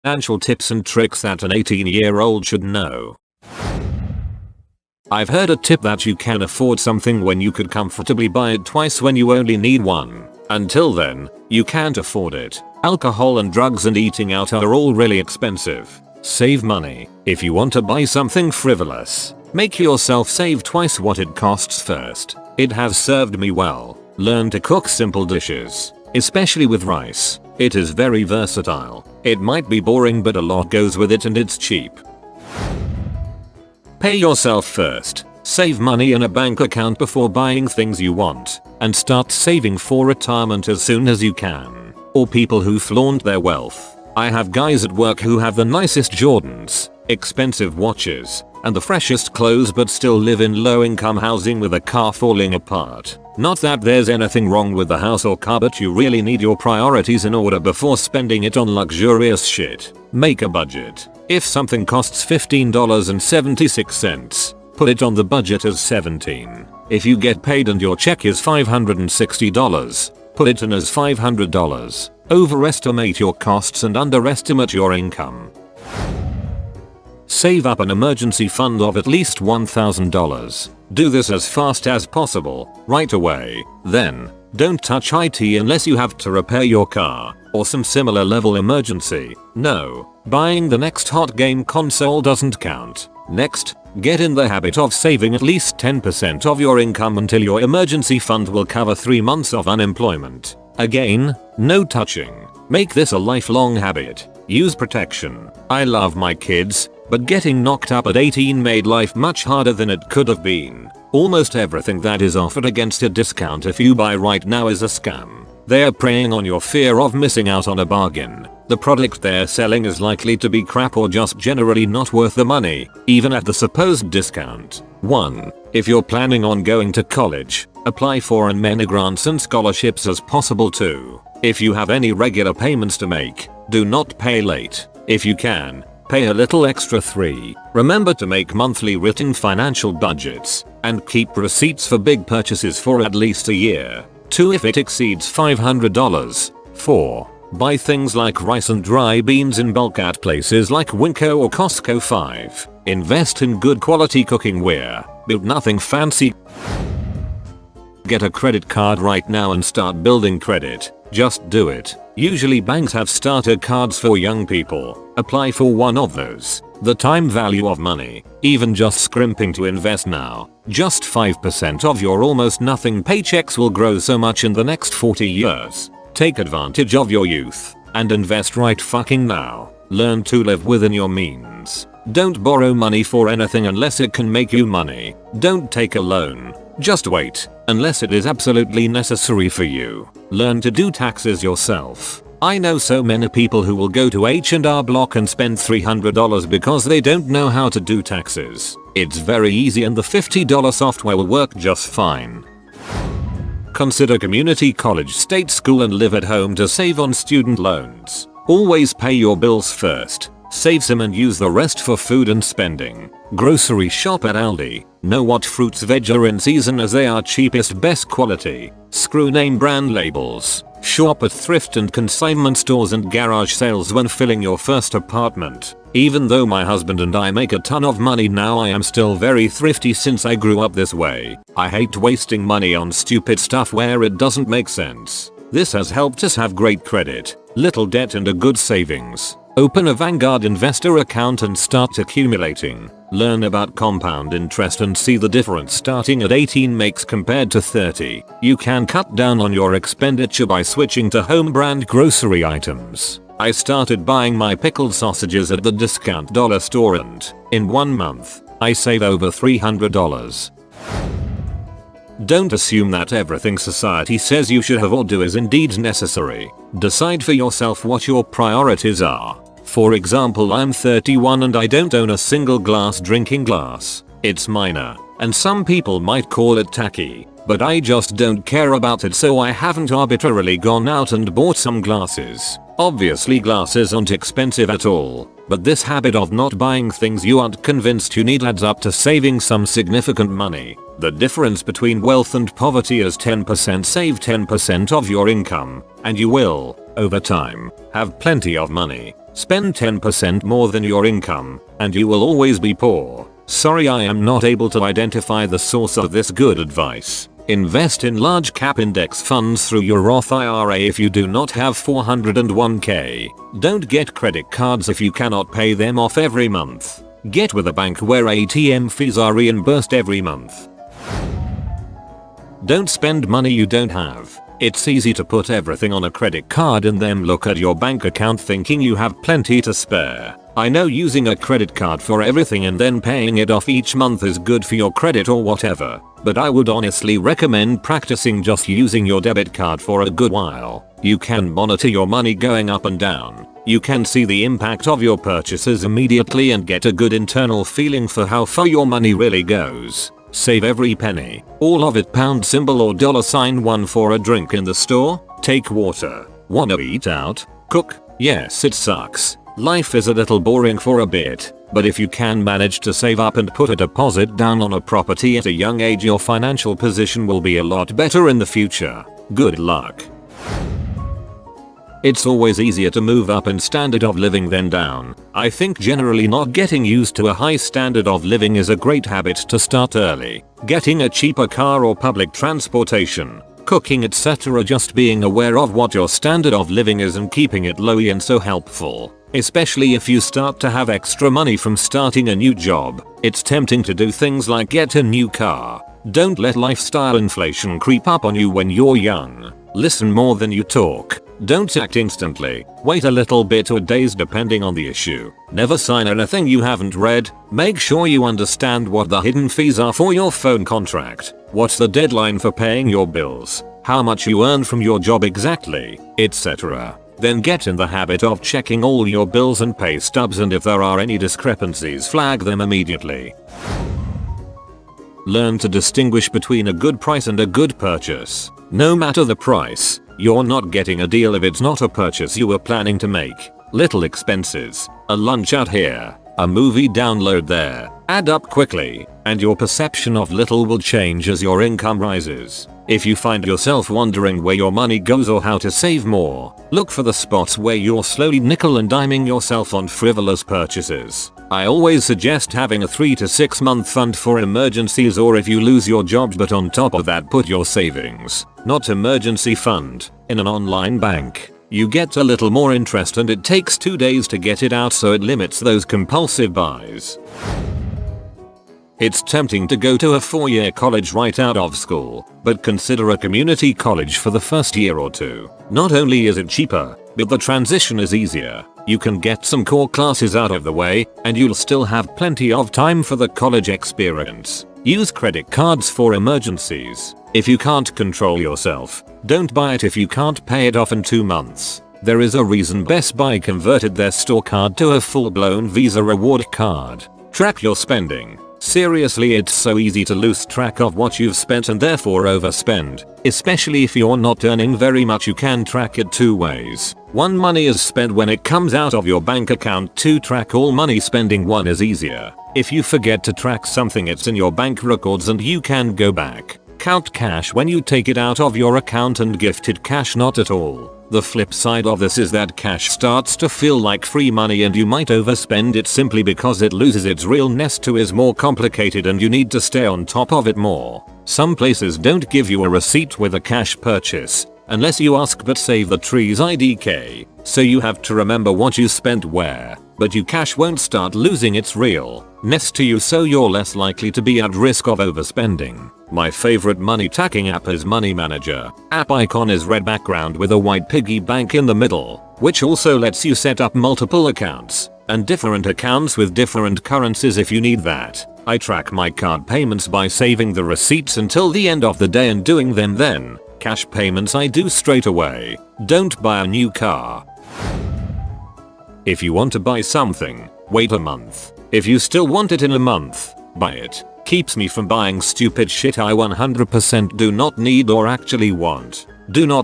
financial tips and tricks that an 18-year-old should know. I've heard a tip that you can afford something when you could comfortably buy it twice when you only need one. Until then, you can't afford it. Alcohol and drugs and eating out are all really expensive. Save money. If you want to buy something frivolous, make yourself save twice what it costs first. It has served me well. Learn to cook simple dishes, especially with rice. It is very versatile. It might be boring but a lot goes with it and it's cheap. Pay yourself first. Save money in a bank account before buying things you want, and start saving for retirement as soon as you can. Or people who flaunt their wealth. I have guys at work who have the nicest Jordans, expensive watches, and the freshest clothes but still live in low-income housing with a car falling apart. Not that there's anything wrong with the house or car, but you really need your priorities in order before spending it on luxurious shit. Make a budget. If something costs $15.76, put it on the budget as $17. If you get paid and your check is $560, put it in as $500. Overestimate your costs and underestimate your income. Save up an emergency fund of at least $1,000. Do this as fast as possible, right away. Then, don't touch IT unless you have to repair your car, or some similar level emergency. No, buying the next hot game console doesn't count. Next, get in the habit of saving at least 10% of your income until your emergency fund will cover 3 months of unemployment. Again, no touching. Make this a lifelong habit. Use protection. I love my kids, but getting knocked up at 18 made life much harder than it could have been. Almost everything that is offered against a discount if you buy right now is a scam. They are preying on your fear of missing out on a bargain. The product they're selling is likely to be crap or just generally not worth the money, even at the supposed discount. 1. If you're planning on going to college, apply for as many grants and scholarships as possible. 2. If you have any regular payments to make, do not pay late. If you can, pay a little extra. 3. Remember to make monthly written financial budgets and keep receipts for big purchases for at least a year. 2. If it exceeds $500. 4. Buy things like rice and dry beans in bulk at places like Winco or Costco. 5. Invest in good quality cooking ware. Build nothing fancy. Get a credit card right now and start building credit. Just do it. Usually banks have starter cards for young people. Apply for one of those. The time value of money, even just scrimping to invest now, just 5% of your almost nothing paychecks will grow so much in the next 40 years. Take advantage of your youth and invest right fucking now. Learn to live within your means. Don't borrow money for anything unless it can make you money. Don't take a loan. Just wait, unless it is absolutely necessary for you. Learn to do taxes yourself. I know so many people who will go to H&R Block and spend $300 because they don't know how to do taxes. It's very easy and the $50 software will work just fine. Consider community college, state school, and live at home to save on student loans. Always pay your bills first. Save some and use the rest for food and spending. Grocery shop at Aldi. Know what fruits veg are in season as they are cheapest, best quality. Screw name brand labels. Shop at thrift and consignment stores and garage sales when filling your first apartment. Even though my husband and I make a ton of money now, I am still very thrifty since I grew up this way. I hate wasting money on stupid stuff where it doesn't make sense. This has helped us have great credit, little debt, and a good savings. Open a Vanguard investor account and start accumulating. Learn about compound interest and see the difference starting at 18 makes compared to 30. You can cut down on your expenditure by switching to home brand grocery items. I started buying my pickled sausages at the discount dollar store and, in 1 month, I save over $300. Don't assume that everything society says you should have or do is indeed necessary. Decide for yourself what your priorities are. For example, I'm 31 and I don't own a single drinking glass. It's minor, and some people might call it tacky, but I just don't care about it, so I haven't arbitrarily gone out and bought some glasses. Obviously glasses aren't expensive at all, but this habit of not buying things you aren't convinced you need adds up to saving some significant money. The difference between wealth and poverty is 10%. Save 10% of your income, and you will, over time, have plenty of money. Spend 10% more than your income, and you will always be poor. Sorry, I am not able to identify the source of this good advice. Invest in large cap index funds through your Roth IRA if you do not have 401k. Don't get credit cards if you cannot pay them off every month. Get with a bank where ATM fees are reimbursed every month. Don't spend money you don't have. It's easy to put everything on a credit card and then look at your bank account thinking you have plenty to spare. I know using a credit card for everything and then paying it off each month is good for your credit or whatever, but I would honestly recommend practicing just using your debit card for a good while. You can monitor your money going up and down. You can see the impact of your purchases immediately and get a good internal feeling for how far your money really goes. Save every penny, all of it, $symbol or $1 for a drink in the store. Take water. Wanna eat out? Cook? Yes, it sucks. Life is a little boring for a bit, but if you can manage to save up and put a deposit down on a property at a young age, your financial position will be a lot better in the future. Good luck. It's always easier to move up in standard of living than down. I think generally not getting used to a high standard of living is a great habit to start early. Getting a cheaper car or public transportation, cooking, etc. Just being aware of what your standard of living is and keeping it low is so helpful. Especially if you start to have extra money from starting a new job. It's tempting to do things like get a new car. Don't let lifestyle inflation creep up on you when you're young. Listen more than you talk. Don't act instantly. Wait a little bit or days depending on the issue. Never sign anything you haven't read. Make sure you understand what the hidden fees are for your phone contract. What's the deadline for paying your bills? How much you earn from your job exactly, etc. Then get in the habit of checking all your bills and pay stubs, and if there are any discrepancies, flag them immediately. Learn to distinguish between a good price and a good purchase. No matter the price, you're not getting a deal if it's not a purchase you were planning to make. Little expenses, a lunch out here, a movie download there, add up quickly, and your perception of little will change as your income rises. If you find yourself wondering where your money goes or how to save more, look for the spots where you're slowly nickel and diming yourself on frivolous purchases. I always suggest having a 3 to 6 month fund for emergencies or if you lose your job, but on top of that put your savings, not emergency fund, in an online bank. You get a little more interest and it takes 2 days to get it out, so it limits those compulsive buys. It's tempting to go to a 4-year college right out of school, but consider a community college for the first year or two. Not only is it cheaper, but the transition is easier. You can get some core classes out of the way, and you'll still have plenty of time for the college experience. Use credit cards for emergencies. If you can't control yourself, don't buy it if you can't pay it off in 2 months. There is a reason Best Buy converted their store card to a full-blown Visa reward card. Track your spending. Seriously, it's so easy to lose track of what you've spent and therefore overspend. Especially if you're not earning very much, you can track it 2 ways. 1, money is spent when it comes out of your bank account. 2, track all money spending. 1 is easier. If you forget to track something, it's in your bank records and you can go back. Count cash when you take it out of your account and gifted cash not at all. The flip side of this is that cash starts to feel like free money and you might overspend it simply because it loses its realness. 2 is more complicated and you need to stay on top of it more. Some places don't give you a receipt with a cash purchase unless you ask, but save the trees IDK, so you have to remember what you spent where, but your cash won't start losing its realness to you, so you're less likely to be at risk of overspending. My favorite money tracking app is Money Manager. App icon is red background with a white piggy bank in the middle, which also lets you set up multiple accounts and different accounts with different currencies if you need that. I track my card payments by saving the receipts until the end of the day and doing them then. Cash payments I do straight away. Don't buy a new car. If you want to buy something, wait a month. If you still want it in a month, buy it. keeps me from buying stupid shit I 100% do not need or actually want. Do not